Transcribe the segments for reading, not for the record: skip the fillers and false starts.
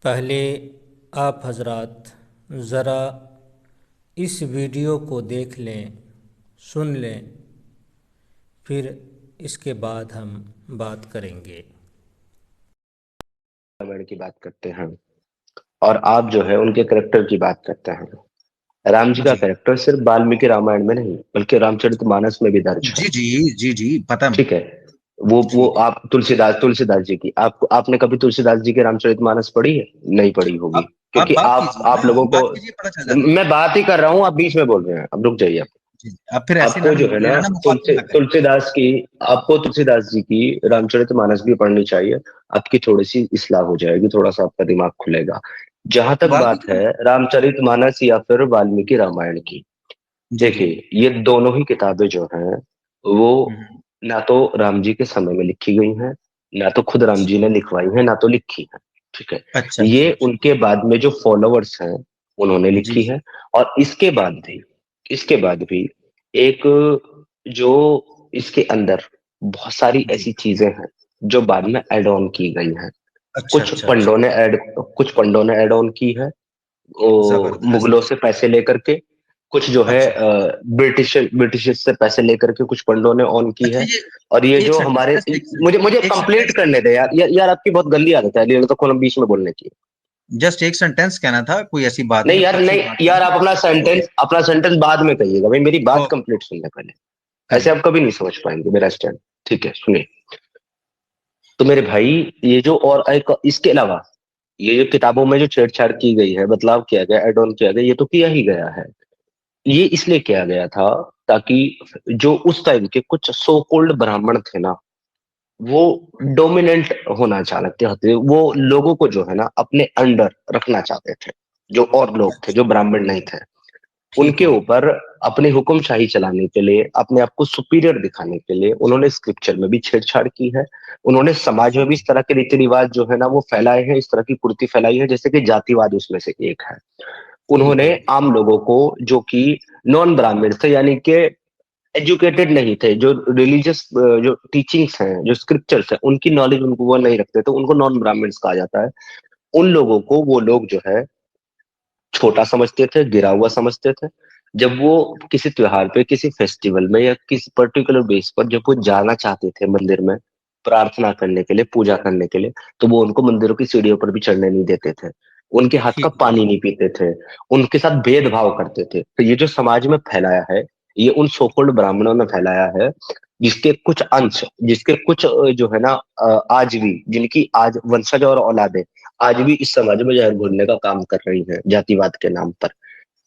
पहले आप हजरात ज़रा इस वीडियो को देख लें, सुन लें, फिर इसके बाद हम बात करेंगे। रामायण की बात करते हैं और आप जो है उनके करेक्टर की बात करते हैं। राम जी का जी कैरेक्टर सिर्फ वाल्मीकि रामायण में नहीं बल्कि रामचरितमानस में भी दर्ज है। जी जी जी जी पता है ठीक मुझे। है। वो ठीक है। आप तुलसीदास जी की आपने कभी तुलसीदास जी के रामचरितमानस पढ़ी है? नहीं पढ़ी होगी, आप क्योंकि बात आप कीजिए आप ना, लोगों को। बात कीजिए, पता चल जाता है। मैं बात ही कर रहा हूँ, आप बीच में बोल रहे हैं, अब रुक जाइए आप। जी, अब फिर ऐसे ना आपको जो है ना बोलिए ना, मुखातिब ना करें। तुलसीदास की आपको तुलसीदास जी की रामचरितमानस भी पढ़नी चाहिए। आपकी थोड़ी सी इस्लाह हो जाएगी, थोड़ा सा आपका दिमाग खुलेगा। जहां तक बात वाल्मीकि। है रामचरितमानस या फिर वाल्मीकि रामायण की, जी जी। देखिए ये दोनों ही किताबें जो हैं वो हम्म, ना तो राम जी के समय में लिखी गई हैं, ना तो खुद राम जी ने लिखवाई हैं, ना तो लिखी है। ठीक है। अच्छा अच्छा ये अच्छा। उनके बाद में जो फॉलोअर्स हैं उन्होंने जी लिखी जी। है। और इसके बाद भी एक जो इसके अंदर बहुत सारी जी। ऐसी चीजें हैं जो बाद में ऐड ऑन की गई हैं। अच्छा अच्छा अच्छा। कुछ पंडों ने ऐड ऑन की है, मुगलों जबरदस्त। से पैसे लेकर के। कुछ जो है अच्छा ब्रिटिश से पैसे लेकर के कुछ पंडों ने ऑन की अच्छा। है। ये और ये एक जो सेकंड, हमारे, जस्ट एक मुझे मुझे सेकंड, एक कंप्लीट सेंटेंस। करने दे यार, यार आपकी बहुत गंदी आदत है, ये तो खोलम बीच में बोलने की। जस्ट एक सेंटेंस कहना था, कोई ऐसी बात नहीं नहीं, यार, अच्छी बात नहीं यार, नहीं। आप अपना सेंटेंस बाद में कहिएगा भाई, मेरी बात ओके। कंप्लीट सुनने पहले। ऐसे करिए। आप कभी नहीं समझ पाएंगे मेरा स्टैंड। ठीक है, सुनिए। तो मेरे भाई, ये जो और एक इसके अलावा ये जो किताबों में जो छेड़छाड़ की गई है, बदलाव किया गया, एड ऑन किया गया, ये तो किया ही गया है। ये इसलिए किया गया था ताकि जो उस टाइम के कुछ सो कोल्ड ब्राह्मण थे ना, वो डोमिनेंट होना चाहते थे, वो लोगों को जो है ना अपने अंडर रखना चाहते थे। जो और लोग थे जो अच्छा। ब्राह्मण नहीं थे, ठीक उनके है। ऊपर अपनी हुक्मशाही चलाने के लिए, अपने आप को सुपीरियर दिखाने के लिए उन्होंने स्क्रिप्चर में भी छेड़छाड़ की है। उन्होंने समाज में भी इस तरह के रीति रिवाज जो है ना वो फैलाए हैं, इस तरह की कुरीति फैलाई है, जैसे कि जातिवाद उसमें से एक है। ठीक उन्होंने है। आम लोगों को, जो कि नॉन ब्राह्मण थे, यानी कि एजुकेटेड नहीं थे, जो रिलीजियस जो टीचिंग्स हैं, जो स्क्रिप्चर्स हैं, उनकी नॉलेज उनको वो नहीं रखते, तो उनको नॉन ब्राह्मण्स कहा जाता है। उन लोगों को वो लोग जो है छोटा समझते थे, गिरा हुआ समझते थे। जब वो किसी त्योहार पे, किसी फेस्टिवल में या किसी पर्टिकुलर बेस पर जब वो जाना चाहते थे मंदिर में प्रार्थना करने के लिए, पूजा करने के लिए, तो वो उनको मंदिरों की सीढ़ियों पर भी चढ़ने नहीं देते थे, उनके हाथ का ठीक है। पानी नहीं पीते थे, उनके साथ भेदभाव करते थे। तो ये जो समाज में फैलाया है, ये उन सोकोल्ड ब्राह्मणों ने फैलाया है, जिसके कुछ जो है ना आज भी, जिनकी आज वंशज और औलादे आज भी इस समाज में जहर घोलने का काम कर रही है जातिवाद के नाम पर।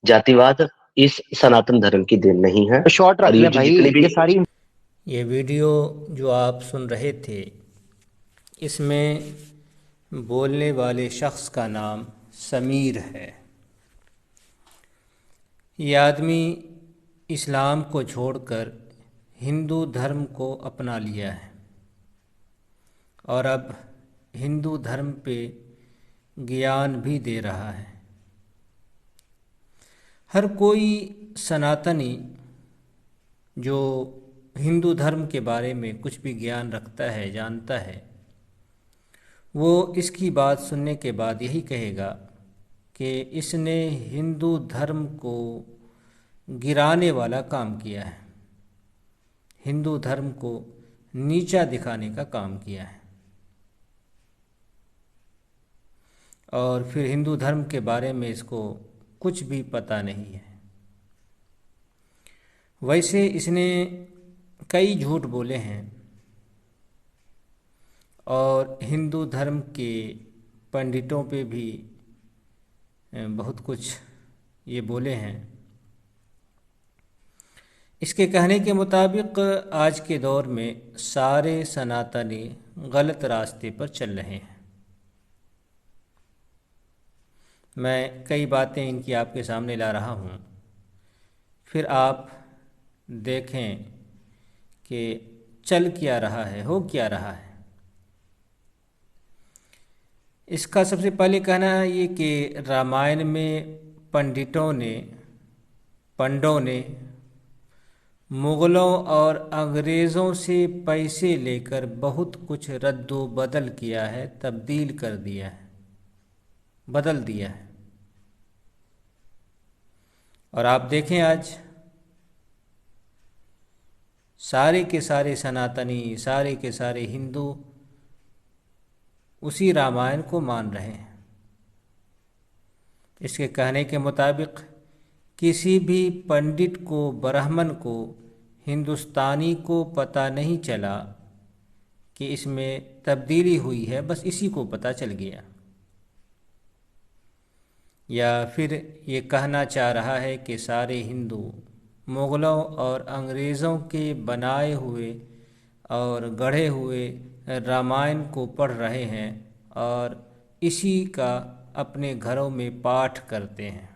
जातिवाद इस सनातन धर्म की देन नहीं है। शॉर्ट और रख ये लें जो भाई। जितने भी, ये सारी ये वीडियो जो आप सुन रहे थे, इसमें बोलने वाले शख्स का नाम समीर है। ये आदमी इस्लाम को छोड़कर हिंदू धर्म को अपना लिया है और अब हिंदू धर्म पे ज्ञान भी दे रहा है। हर कोई सनातनी जो हिंदू धर्म के बारे में कुछ भी ज्ञान रखता है, जानता है, वो इसकी बात सुनने के बाद यही कहेगा कि इसने हिंदू धर्म को गिराने वाला काम किया है, हिंदू धर्म को नीचा दिखाने का काम किया है। और फिर हिंदू धर्म के बारे में इसको कुछ भी पता नहीं है। वैसे इसने कई झूठ बोले हैं और हिंदू धर्म के पंडितों पे भी बहुत कुछ ये बोले हैं। इसके कहने के मुताबिक आज के दौर में सारे सनातनी गलत रास्ते पर चल रहे हैं। मैं कई बातें इनकी आपके सामने ला रहा हूँ, फिर आप देखें कि चल क्या रहा है, हो क्या रहा है। इसका सबसे पहले कहना है ये कि रामायण में पंडों ने मुग़लों और अंग्रेज़ों से पैसे लेकर बहुत कुछ रद्दो बदल किया है, तब्दील कर दिया है। बदल दिया है। और आप देखें आज सारे के सारे सनातनी, सारे के सारे हिंदू उसी रामायण को मान रहे हैं। इसके कहने के मुताबिक किसी भी पंडित को, ब्राह्मण को, हिंदुस्तानी को पता नहीं चला कि इसमें तब्दीली हुई है, बस इसी को पता चल गया। या फिर ये कहना चाह रहा है कि सारे हिंदू मुग़लों और अंग्रेज़ों के बनाए हुए और गढ़े हुए रामायण को पढ़ रहे हैं और इसी का अपने घरों में पाठ करते हैं।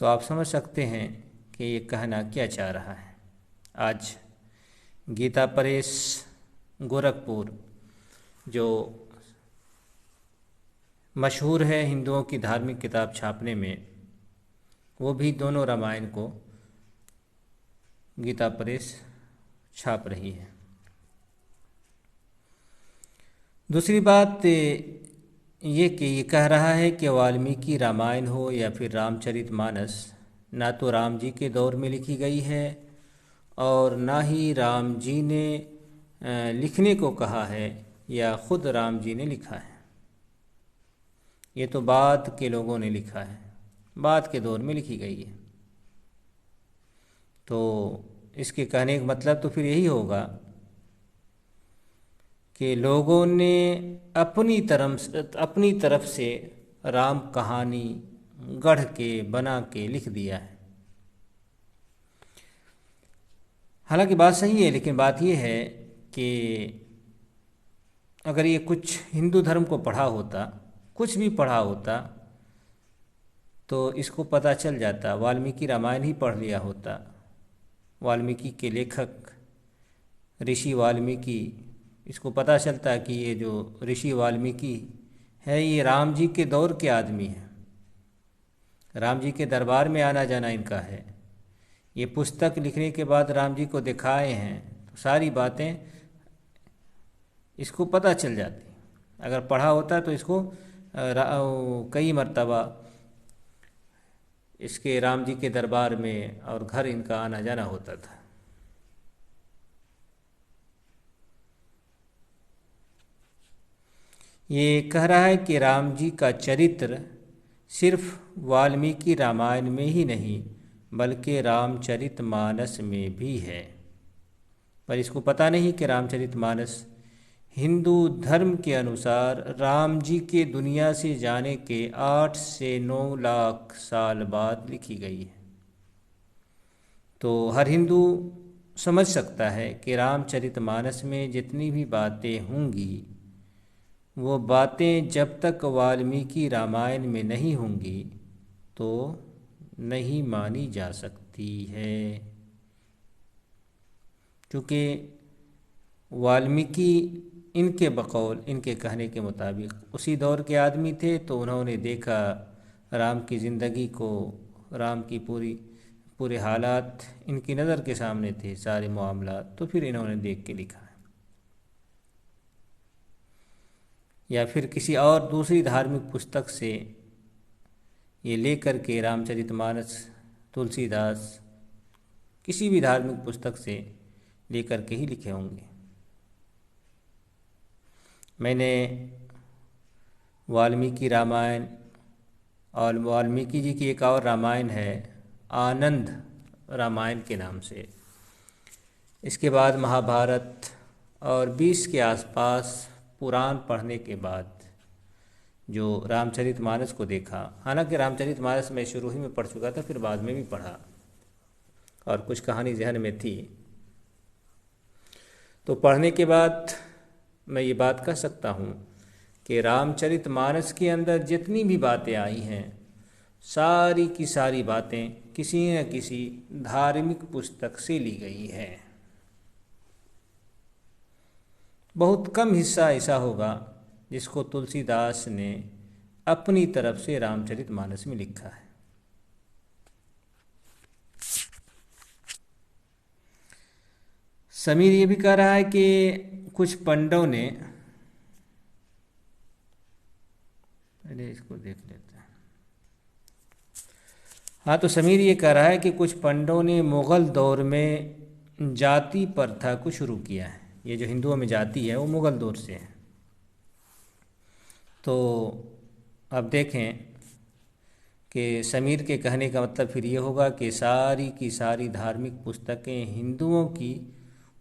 तो आप समझ सकते हैं कि ये कहना क्या चाह रहा है। आज गीता प्रेस गोरखपुर, जो मशहूर है हिंदुओं की धार्मिक किताब छापने में, वो भी दोनों रामायण को गीता प्रेस छाप रही है। दूसरी बात ये कि ये कह रहा है कि वाल्मीकि रामायण हो या फिर रामचरितमानस, ना तो राम जी के दौर में लिखी गई है और ना ही राम जी ने लिखने को कहा है या ख़ुद राम जी ने लिखा है। ये तो बाद के लोगों ने लिखा है, बाद के दौर में लिखी गई है। तो इसके कहने का मतलब तो फिर यही होगा कि लोगों ने अपनी तरफ से राम कहानी गढ़ के, बना के लिख दिया है। हालांकि बात सही है, लेकिन बात यह है कि अगर ये कुछ हिंदू धर्म को पढ़ा होता, कुछ भी पढ़ा होता, तो इसको पता चल जाता। वाल्मीकि रामायण ही पढ़ लिया होता। वाल्मीकि के लेखक ऋषि वाल्मीकि, इसको पता चलता कि ये जो ऋषि वाल्मीकि है ये राम जी के दौर के आदमी हैं, राम जी के दरबार में आना जाना इनका है। ये पुस्तक लिखने के बाद राम जी को दिखाए हैं, तो सारी बातें इसको पता चल जाती। अगर पढ़ा होता तो इसको कई मर्तबा इसके राम जी के दरबार में और घर इनका आना जाना होता था। ये कह रहा है कि राम जी का चरित्र सिर्फ वाल्मीकि रामायण में ही नहीं बल्कि रामचरितमानस में भी है, पर इसको पता नहीं कि रामचरितमानस हिंदू धर्म के अनुसार राम जी के दुनिया से जाने के 8 से 9 लाख साल बाद लिखी गई है। तो हर हिंदू समझ सकता है कि रामचरितमानस में जितनी भी बातें होंगी वो बातें जब तक वाल्मीकि रामायण में नहीं होंगी तो नहीं मानी जा सकती है। क्योंकि वाल्मीकि इनके बकौल, इनके कहने के मुताबिक उसी दौर के आदमी थे, तो उन्होंने देखा राम की ज़िंदगी को, राम की पूरे हालात इनकी नज़र के सामने थे, सारे मामलात, तो फिर इन्होंने देख के लिखा है। या फिर किसी और दूसरी धार्मिक पुस्तक से ये लेकर के रामचरितमानस, तुलसीदास, किसी भी धार्मिक पुस्तक से लेकर के ही लिखे होंगे। मैंने वाल्मीकि रामायण और वाल्मीकि जी की एक और रामायण है आनंद रामायण के नाम से, इसके बाद महाभारत और 20 के आसपास पुराण पढ़ने के बाद जो रामचरितमानस को देखा, हालांकि रामचरितमानस मैं शुरू ही में पढ़ चुका था, फिर बाद में भी पढ़ा और कुछ कहानी जहन में थी, तो पढ़ने के बाद मैं ये बात कह सकता हूँ कि रामचरितमानस के अंदर जितनी भी बातें आई हैं, सारी की सारी बातें किसी न किसी धार्मिक पुस्तक से ली गई हैं। बहुत कम हिस्सा ऐसा होगा जिसको तुलसीदास ने अपनी तरफ से रामचरितमानस में लिखा है। समीर ये भी कह रहा है कि कुछ पंडों ने पहले इसको देख लेते हैं। हाँ, तो समीर ये कह रहा है कि कुछ पंडों ने मुग़ल दौर में जाति प्रथा को शुरू किया है। ये जो हिंदुओं में जाति है वो मुग़ल दौर से है। तो अब देखें कि समीर के कहने का मतलब फिर ये होगा कि सारी की सारी धार्मिक पुस्तकें हिंदुओं की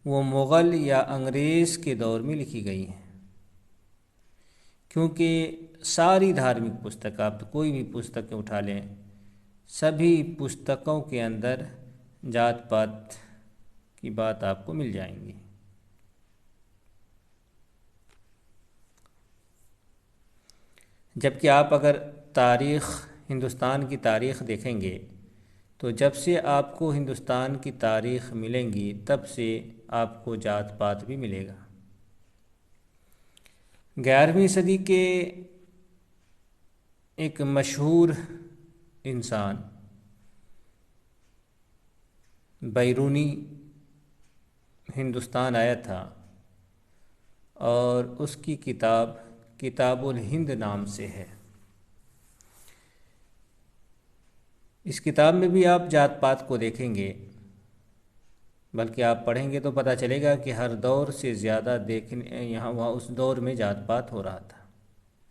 वो मुग़ल या अंग्रेज़ के दौर में लिखी गई हैं, क्योंकि सारी धार्मिक पुस्तक, आप कोई भी पुस्तकें उठा लें, सभी पुस्तकों के अंदर जात पात की बात आपको मिल जाएंगी। जबकि आप अगर तारीख़, हिंदुस्तान की तारीख़ देखेंगे तो जब से आपको हिंदुस्तान की तारीख़ मिलेंगी तब से आपको जात पात भी मिलेगा। 11वीं सदी के एक मशहूर इंसान बैरूनी हिंदुस्तान आया था और उसकी किताब किताबुल हिंद नाम से है। इस किताब में भी आप जात पात को देखेंगे, बल्कि आप पढ़ेंगे तो पता चलेगा कि हर दौर से ज़्यादा देखने यहाँ वहाँ उस दौर में जात पात हो रहा था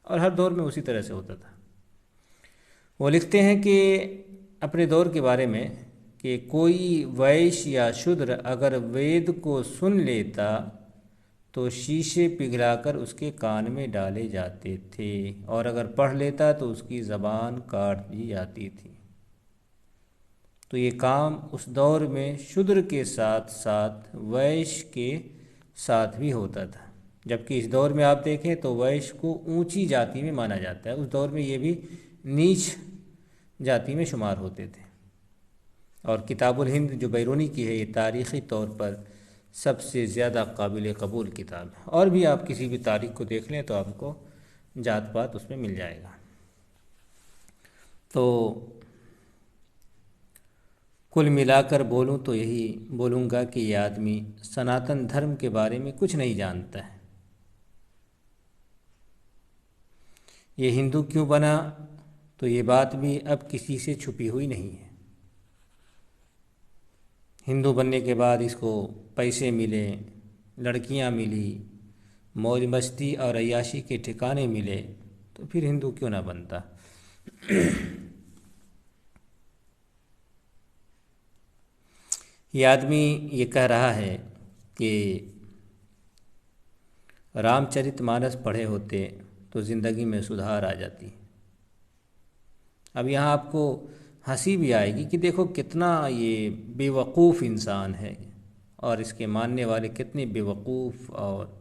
और हर दौर में उसी तरह से होता था। वो लिखते हैं कि अपने दौर के बारे में कि कोई वैश्य या शूद्र अगर वेद को सुन लेता तो शीशे पिघलाकर उसके कान में डाले जाते थे, और अगर पढ़ लेता तो उसकी ज़बान काट दी जाती थी। तो ये काम उस दौर में शूद्र के साथ साथ वैश्य के साथ भी होता था। जबकि इस दौर में आप देखें तो वैश्य को ऊंची जाति में माना जाता है, उस दौर में ये भी नीच जाति में शुमार होते थे। और किताबुल हिंद जो बैरूनी की है, ये तारीख़ी तौर पर सबसे ज़्यादा काबिल कबूल किताब है। और भी आप किसी भी तारीख़ को देख लें तो आपको जात पात उसमें मिल जाएगा। तो कुल मिलाकर बोलूं तो यही बोलूँगा कि ये आदमी सनातन धर्म के बारे में कुछ नहीं जानता है। ये हिंदू क्यों बना, तो ये बात भी अब किसी से छुपी हुई नहीं है। हिंदू बनने के बाद इसको पैसे मिले, लड़कियां मिली, मौज मस्ती और अय्याशी के ठिकाने मिले, तो फिर हिंदू क्यों ना बनता। ये आदमी ये कह रहा है कि रामचरितमानस पढ़े होते तो ज़िंदगी में सुधार आ जाती। अब यहाँ आपको हंसी भी आएगी कि देखो कितना ये बेवकूफ़ इंसान है और इसके मानने वाले कितने बेवकूफ़ और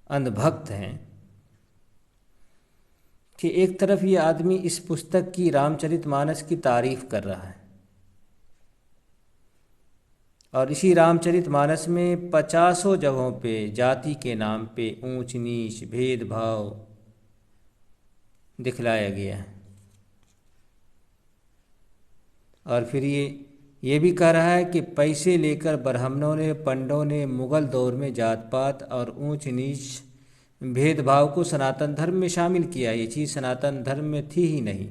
अंधभक्त हैं कि एक तरफ ये आदमी इस पुस्तक की, रामचरितमानस की तारीफ़ कर रहा है और इसी रामचरितमानस में 50 जगहों पे जाति के नाम पे ऊंच नीच भेदभाव दिखलाया गया है। और फिर ये भी कह रहा है कि पैसे लेकर ब्राह्मणों ने, पंडों ने मुग़ल दौर में जात पात और ऊंच नीच भेदभाव को सनातन धर्म में शामिल किया। ये चीज़ सनातन धर्म में थी ही नहीं,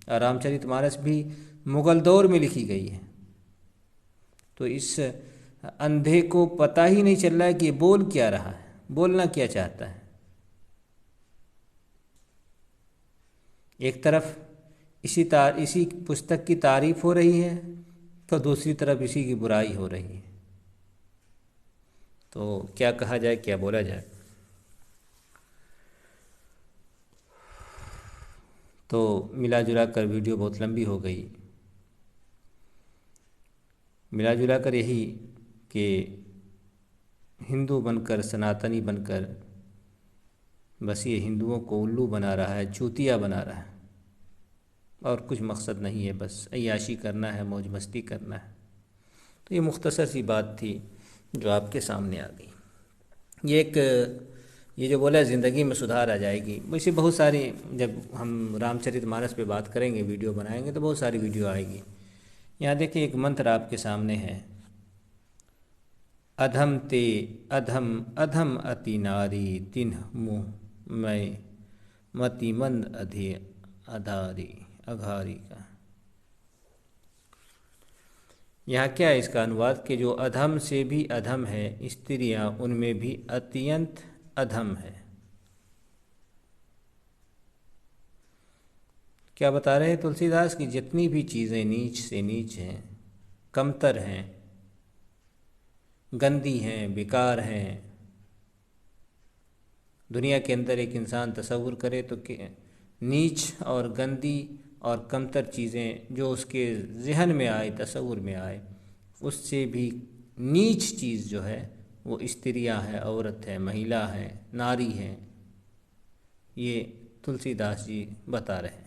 और रामचरितमानस भी मुग़ल दौर में लिखी गई है। तो इस अंधे को पता ही नहीं चल रहा है कि ये बोल क्या रहा है, बोलना क्या चाहता है। एक तरफ इसी पुस्तक की तारीफ हो रही है तो दूसरी तरफ इसी की बुराई हो रही है। तो क्या कहा जाए, क्या बोला जाए। तो मिला जुला कर वीडियो बहुत लंबी हो गई। मिला जुला कर यही कि हिंदू बनकर, सनातनी बनकर बस ये हिंदुओं को उल्लू बना रहा है, चूतिया बना रहा है, और कुछ मकसद नहीं है, बस अय्याशी करना है, मौज मस्ती करना है। तो ये मुख्तसर सी बात थी जो आपके सामने आ गई। ये जो बोला ज़िंदगी में सुधार आ जाएगी, वैसे बहुत सारी, जब हम रामचरितमानस पे बात करेंगे, वीडियो बनाएंगे तो बहुत सारी वीडियो आएगी। यहाँ देखिए एक मंत्र आपके सामने है, अधम ते अधम अधम अति नारी तिन्ह मुँह मैं मतिमंद अधारी अघारी का। यहाँ क्या है इसका अनुवाद कि जो अधम से भी अधम है स्त्रियाँ, उनमें भी अत्यंत अधम है। क्या बता रहे हैं तुलसीदास की जितनी भी चीज़ें नीच से नीच हैं, कमतर हैं, गंदी हैं, बेकार हैं, दुनिया के अंदर एक इंसान तसव्वुर करे तो नीच और गंदी और कमतर चीज़ें जो उसके जहन में आए, तसव्वुर में आए, उससे भी नीच चीज़ जो है वो स्त्रियाँ है, औरत है, महिला है, नारी है। ये तुलसीदास जी बता रहे हैं।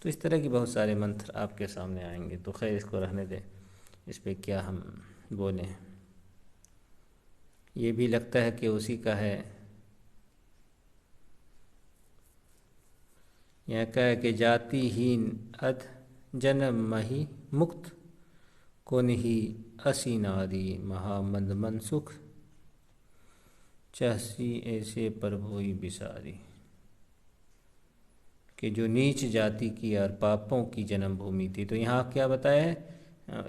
तो इस तरह की बहुत सारे मंत्र आपके सामने आएंगे, तो खैर इसको रहने दें, इस पर क्या हम बोलें। ये भी लगता है कि उसी का है। यहाँ क्या है कि जातिहीन अध जन्म मही मुक्त को नहीं असी नारी महामंद मनसुख चाहसी ऐसे प्रभोई बिसारी। कि जो नीच जाति की और पापों की जन्मभूमि थी। तो यहाँ क्या बताया है,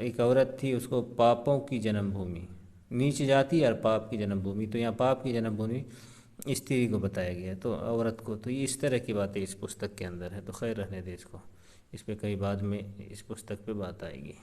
एक औरत थी, उसको पापों की जन्मभूमि, नीच जाति और पाप की जन्मभूमि। तो यहाँ पाप की जन्मभूमि स्त्री को बताया गया, तो औरत को। तो ये इस तरह की बातें इस पुस्तक के अंदर है। तो खैर रहने दे इसको, इस पर कई बाद में इस पुस्तक पे बात आएगी।